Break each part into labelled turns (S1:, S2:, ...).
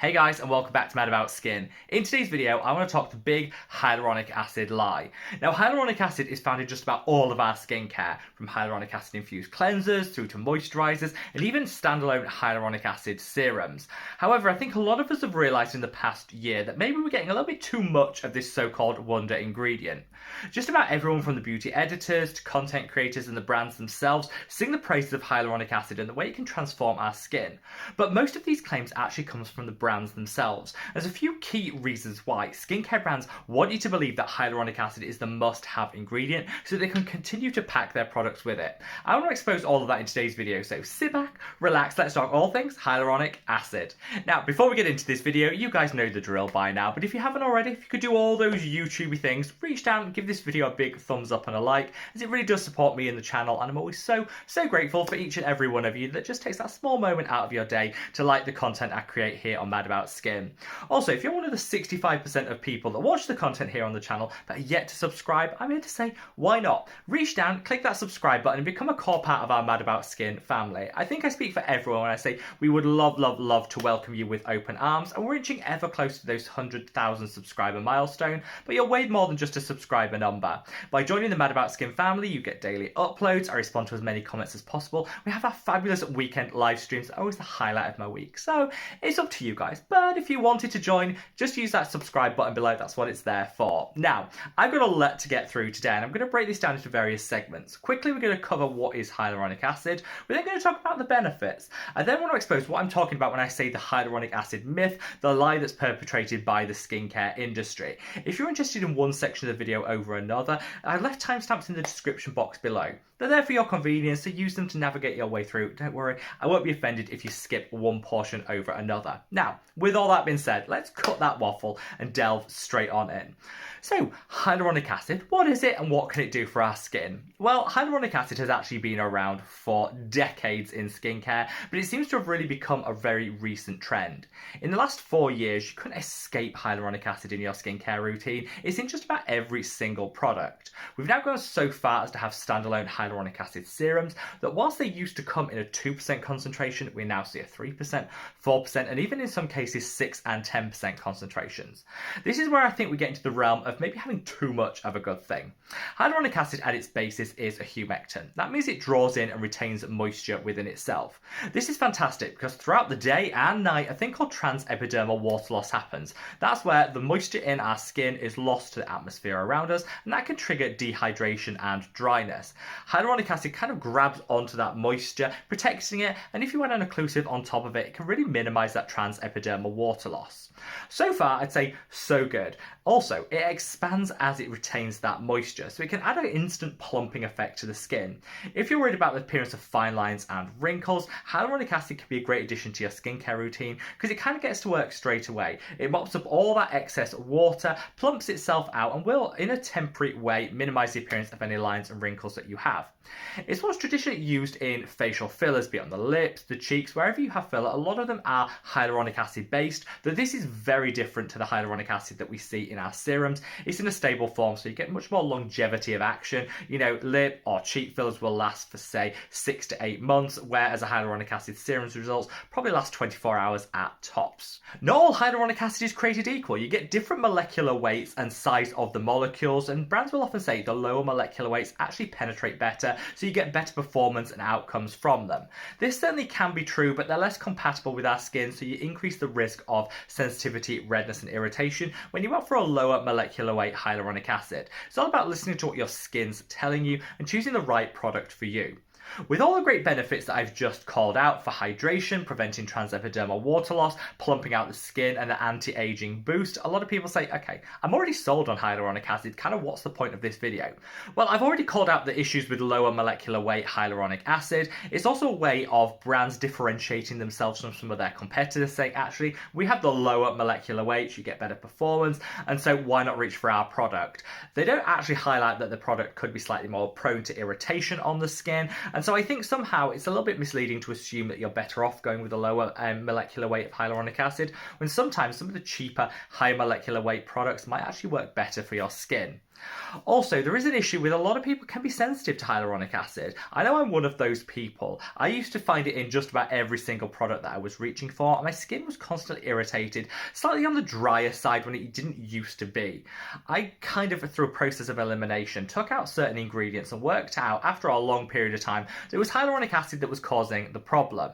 S1: Hey guys, and welcome back to Mad About Skin. In today's video, I want to talk the big hyaluronic acid lie. Now, hyaluronic acid is found in just about all of our skincare, from hyaluronic acid infused cleansers through to moisturizers and even standalone hyaluronic acid serums. However, I think a lot of us have realized in the past year that maybe we're getting a little bit too much of this so-called wonder ingredient. Just about everyone from the beauty editors to content creators and the brands themselves sing the praises of hyaluronic acid and the way it can transform our skin. But most of these claims actually comes from the brands themselves. There's a few key reasons why skincare brands want you to believe that hyaluronic acid is the must-have ingredient so they can continue to pack their products with it. I want to expose all of that in today's video, so sit back, relax, let's talk all things hyaluronic acid. Now, before we get into this video, you guys know the drill by now, but if you haven't already, if you could do all those YouTubey things, reach down and give this video a big thumbs up and a like, as it really does support me in the channel, and I'm always so grateful for each and every one of you that just takes that small moment out of your day to like the content I create here on Mad About Skin. Also, if you're one of the 65% of people that watch the content here on the channel but are yet to subscribe, I'm here to say, why not? Reach down, click that subscribe button and become a core part of our Mad About Skin family. I think I speak for everyone when I say we would love to welcome you with open arms, and we're inching ever closer to those 100,000 subscriber milestone, but you're way more than just a subscriber number. By joining the Mad About Skin family, you get daily uploads, I respond to as many comments as possible, we have our fabulous weekend live streams, always the highlight of my week, so it's up to you guys. But if you wanted to join, just use that subscribe button below, that's what it's there for. Now, I've got a lot to get through today, and I'm going to break this down into various segments. Quickly, we're going to cover what is hyaluronic acid, we're then going to talk about the benefits. I then want to expose what I'm talking about when I say the hyaluronic acid myth, the lie that's perpetrated by the skincare industry. If you're interested in one section of the video over another, I've left timestamps in the description box below. They're there for your convenience, so use them to navigate your way through. Don't worry, I won't be offended if you skip one portion over another. Now, with all that being said, let's cut that waffle and delve straight on in. So, hyaluronic acid, what is it and what can it do for our skin? Well, hyaluronic acid has actually been around for decades in skincare, but it seems to have really become a very recent trend. In the last 4 years, you couldn't escape hyaluronic acid in your skincare routine. It's in just about every single product. We've now gone so far as to have standalone hyaluronic acid serums that whilst they used to come in a 2% concentration, we now see a 3%, 4%, and even in some cases 6 and 10% concentrations. This is where I think we get into the realm of maybe having too much of a good thing. Hyaluronic acid at its basis is a humectant. That means it draws in and retains moisture within itself. This is fantastic because throughout the day and night, a thing called transepidermal water loss happens. That's where the moisture in our skin is lost to the atmosphere around us, and that can trigger dehydration and dryness. Hyaluronic acid kind of grabs onto that moisture, protecting it, and if you add an occlusive on top of it, it can really minimize that transepidermal water loss. So far, I'd say so good. Also, it expands as it retains that moisture, so it can add an instant plumping effect to the skin. If you're worried about the appearance of fine lines and wrinkles, hyaluronic acid can be a great addition to your skincare routine because it kind of gets to work straight away. It mops up all that excess water, plumps itself out, and will, in a temporary way, minimize the appearance of any lines and wrinkles that you have. It's what's traditionally used in facial fillers, be it on the lips, the cheeks, wherever you have filler. A lot of them are hyaluronic acid based, but this is very different to the hyaluronic acid that we see in our serums. It's in a stable form, so you get much more longevity of action. You know, lip or cheek fillers will last for say 6 to 8 months, whereas a hyaluronic acid serum's results probably last 24 hours at tops. Not all hyaluronic acid is created equal. You get different molecular weights and size of the molecules, and brands will often say the lower molecular weights actually penetrate better, so you get better performance and outcomes from them. This certainly can be true, but they're less compatible with our skin, so you increase the risk of sensitivity, redness and irritation when you opt for a lower molecular weight hyaluronic acid. It's all about listening to what your skin's telling you and choosing the right product for you. With all the great benefits that I've just called out for hydration, preventing transepidermal water loss, plumping out the skin and the anti-aging boost, a lot of people say, okay, I'm already sold on hyaluronic acid, kind of what's the point of this video? Well, I've already called out the issues with lower molecular weight hyaluronic acid. It's also a way of brands differentiating themselves from some of their competitors, saying, actually, we have the lower molecular weight, you get better performance, and so why not reach for our product? They don't actually highlight that the product could be slightly more prone to irritation on the skin, and so I think somehow it's a little bit misleading to assume that you're better off going with a lower molecular weight of hyaluronic acid, when sometimes some of the cheaper, high molecular weight products might actually work better for your skin. Also, there is an issue with a lot of people can be sensitive to hyaluronic acid. I know I'm one of those people. I used to find it in just about every single product that I was reaching for, and my skin was constantly irritated, slightly on the drier side when it didn't used to be. I kind of, through a process of elimination, took out certain ingredients and worked out, after a long period of time, that it was hyaluronic acid that was causing the problem.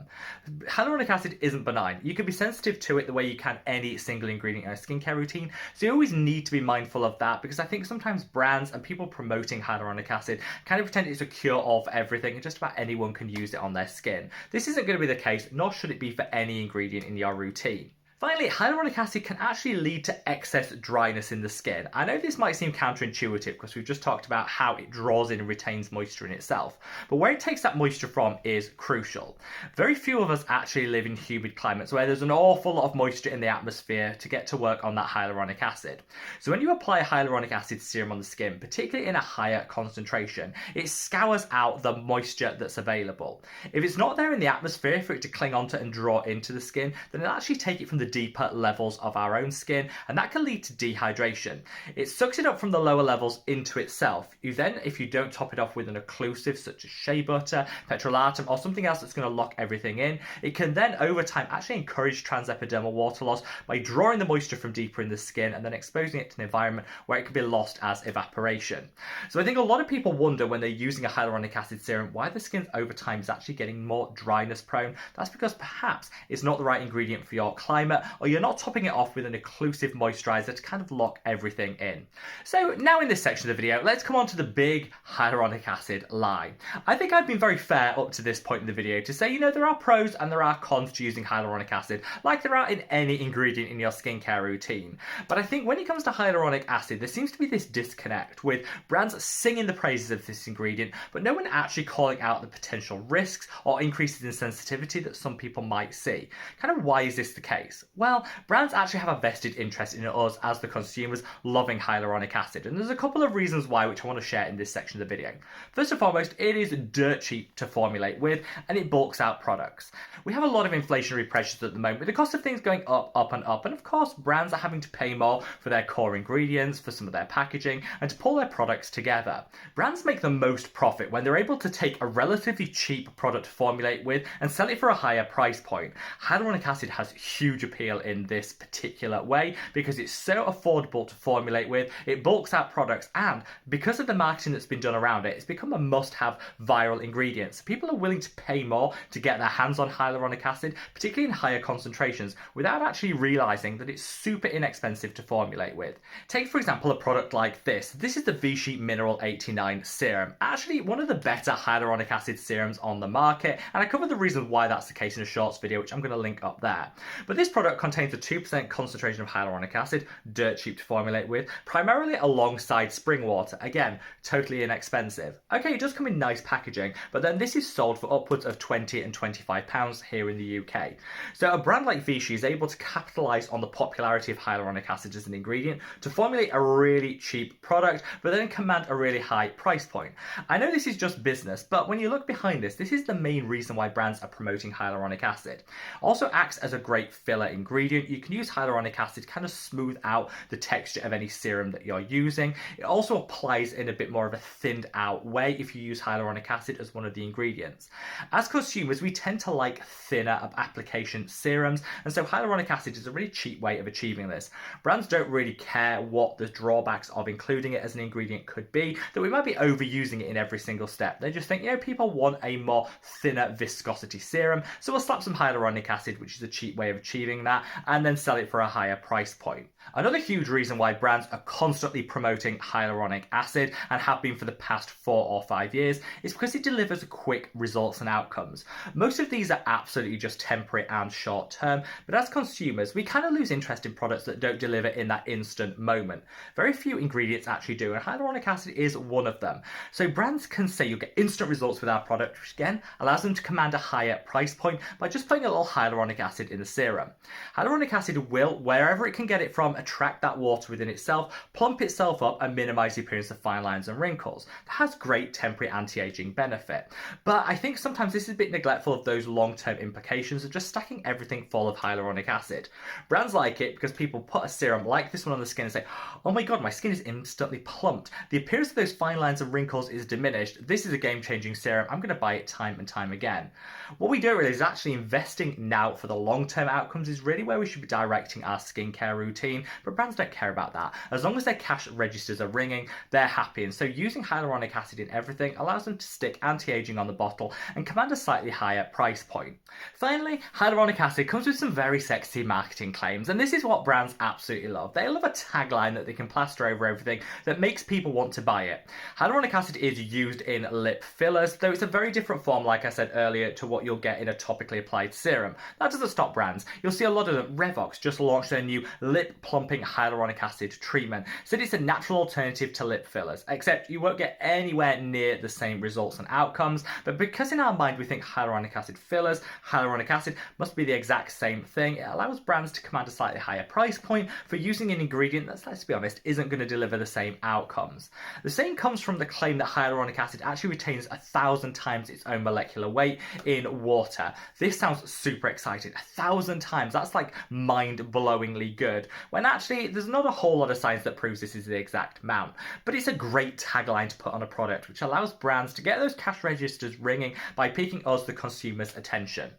S1: Hyaluronic acid isn't benign. You can be sensitive to it the way you can any single ingredient in a skincare routine, so you always need to be mindful of that, because I think sometimes brands and people promoting hyaluronic acid kind of pretend it's a cure-all for everything and just about anyone can use it on their skin. This isn't going to be the case, nor should it be for any ingredient in your routine. Finally, hyaluronic acid can actually lead to excess dryness in the skin. I know this might seem counterintuitive because we've just talked about how it draws in and retains moisture in itself, but where it takes that moisture from is crucial. Very few of us actually live in humid climates where there's an awful lot of moisture in the atmosphere to get to work on that hyaluronic acid. So when you apply a hyaluronic acid serum on the skin, particularly in a higher concentration, it scours out the moisture that's available. If it's not there in the atmosphere for it to cling onto and draw into the skin, then it'll actually take it from the deeper levels of our own skin, and that can lead to dehydration. It sucks it up from the lower levels into itself. You then, if you don't top it off with an occlusive such as shea butter, petrolatum, or something else that's going to lock everything in, it can then over time actually encourage transepidermal water loss by drawing the moisture from deeper in the skin and then exposing it to an environment where it can be lost as evaporation. So I think a lot of people wonder when they're using a hyaluronic acid serum why the skin over time is actually getting more dryness prone. That's because perhaps it's not the right ingredient for your climate, or you're not topping it off with an occlusive moisturizer to kind of lock everything in. So now in this section of the video, let's come on to the big hyaluronic acid lie. I think I've been very fair up to this point in the video to say, there are pros and there are cons to using hyaluronic acid, like there are in any ingredient in your skincare routine. But I think when it comes to hyaluronic acid, there seems to be this disconnect with brands singing the praises of this ingredient, but no one actually calling out the potential risks or increases in sensitivity that some people might see. Kind of why is this the case? Well, brands actually have a vested interest in us as the consumers loving hyaluronic acid, and there's a couple of reasons why which I want to share in this section of the video. First and foremost, it is dirt cheap to formulate with, and it bulks out products. We have a lot of inflationary pressures at the moment with the cost of things going up, up and up, and of course brands are having to pay more for their core ingredients, for some of their packaging, and to pull their products together. Brands make the most profit when they're able to take a relatively cheap product to formulate with and sell it for a higher price point. Hyaluronic acid has huge appeal in this particular way because it's so affordable to formulate with, it bulks out products, and because of the marketing that's been done around it, it's become a must-have viral ingredient. So people are willing to pay more to get their hands on hyaluronic acid, particularly in higher concentrations, without actually realizing that it's super inexpensive to formulate with. Take for example a product like this. This is the Vichy Mineral 89 Serum. Actually one of the better hyaluronic acid serums on the market, and I cover the reasons why that's the case in a shorts video, which I'm going to link up there. But this product contains a 2% concentration of hyaluronic acid, dirt cheap to formulate with, primarily alongside spring water. Again, totally inexpensive. Okay, it does come in nice packaging, but then this is sold for upwards of £20 and £25 here in the UK. So a brand like Vichy is able to capitalise on the popularity of hyaluronic acid as an ingredient to formulate a really cheap product, but then command a really high price point. I know this is just business, but when you look behind this, this is the main reason why brands are promoting hyaluronic acid. Also acts as a great filler ingredient. You can use hyaluronic acid to kind of smooth out the texture of any serum that you're using. It also applies in a bit more of a thinned out way if you use hyaluronic acid as one of the ingredients. As consumers, we tend to like thinner application serums, and so hyaluronic acid is a really cheap way of achieving this. Brands don't really care what the drawbacks of including it as an ingredient could be, that we might be overusing it in every single step. They just think, people want a more thinner viscosity serum, so we'll slap some hyaluronic acid, which is a cheap way of achieving that, and then sell it for a higher price point. Another huge reason why brands are constantly promoting hyaluronic acid, and have been for the past 4 or 5 years, is because it delivers quick results and outcomes. Most of these are absolutely just temporary and short term, but as consumers, we kind of lose interest in products that don't deliver in that instant moment. Very few ingredients actually do, and hyaluronic acid is one of them. So brands can say you'll get instant results with our product, which again allows them to command a higher price point by just putting a little hyaluronic acid in the serum. Hyaluronic acid will, wherever it can get it from, attract that water within itself, plump itself up, and minimize the appearance of fine lines and wrinkles. That has great temporary anti-aging benefit. But I think sometimes this is a bit neglectful of those long-term implications of just stacking everything full of hyaluronic acid. Brands like it because people put a serum like this one on the skin and say, oh my god, my skin is instantly plumped. The appearance of those fine lines and wrinkles is diminished. This is a game-changing serum. I'm going to buy it time and time again. What we do really is actually investing now for the long-term outcomes is really where we should be directing our skincare routine, but brands don't care about that. As long as their cash registers are ringing, they're happy, and so using hyaluronic acid in everything allows them to stick anti-aging on the bottle and command a slightly higher price point. Finally, hyaluronic acid comes with some very sexy marketing claims, and this is what brands absolutely love. They love a tagline that they can plaster over everything that makes people want to buy it. Hyaluronic acid is used in lip fillers, though it's a very different form, like I said earlier, to what you'll get in a topically applied serum. That doesn't stop brands. You'll see a lot of them. Revox just launched their new lip plumping hyaluronic acid treatment. Said it's a natural alternative to lip fillers, except you won't get anywhere near the same results and outcomes. But because in our mind we think hyaluronic acid fillers, hyaluronic acid must be the exact same thing, it allows brands to command a slightly higher price point for using an ingredient that, let's be honest, isn't going to deliver the same outcomes. The same comes from the claim that hyaluronic acid actually retains 1,000 times its own molecular weight in water. This sounds super exciting. 1,000 times. That's like mind-blowingly good, when actually there's not a whole lot of science that proves this is the exact amount. But it's a great tagline to put on a product, which allows brands to get those cash registers ringing by piquing us, the consumer's attention.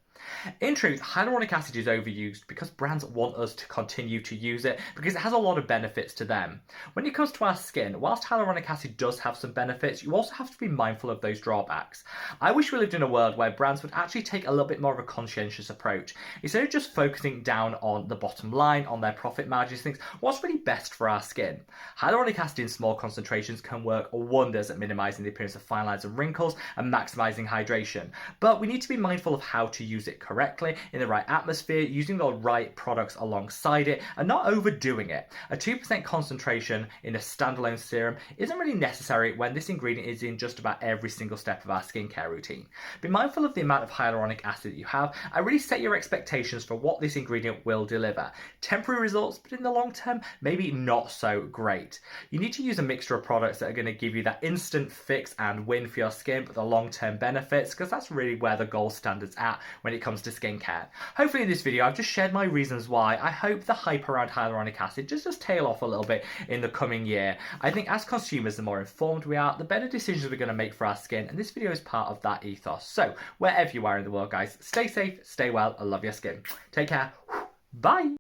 S1: In truth, hyaluronic acid is overused because brands want us to continue to use it because it has a lot of benefits to them. When it comes to our skin, whilst hyaluronic acid does have some benefits, you also have to be mindful of those drawbacks. I wish we lived in a world where brands would actually take a little bit more of a conscientious approach. Instead of just focusing down on the bottom line, on their profit margins, things, what's really best for our skin? Hyaluronic acid in small concentrations can work wonders at minimizing the appearance of fine lines and wrinkles and maximizing hydration. But we need to be mindful of how to use it correctly in the right atmosphere, using the right products alongside it and not overdoing it. A 2% concentration in a standalone serum isn't really necessary when this ingredient is in just about every single step of our skincare routine. Be mindful of the amount of hyaluronic acid that you have and really set your expectations for what this ingredient will deliver. Temporary results, but in the long term, maybe not so great. You need to use a mixture of products that are going to give you that instant fix and win for your skin, but the long-term benefits, because that's really where the gold standard's at when it comes to skincare. Hopefully in this video I've just shared my reasons why I hope the hype around hyaluronic acid just does tail off a little bit in the coming year. I think as consumers, the more informed we are, the better decisions we're going to make for our skin, and this video is part of that ethos. So wherever you are in the world, guys, stay safe, stay well, and love your skin. Take care. Bye.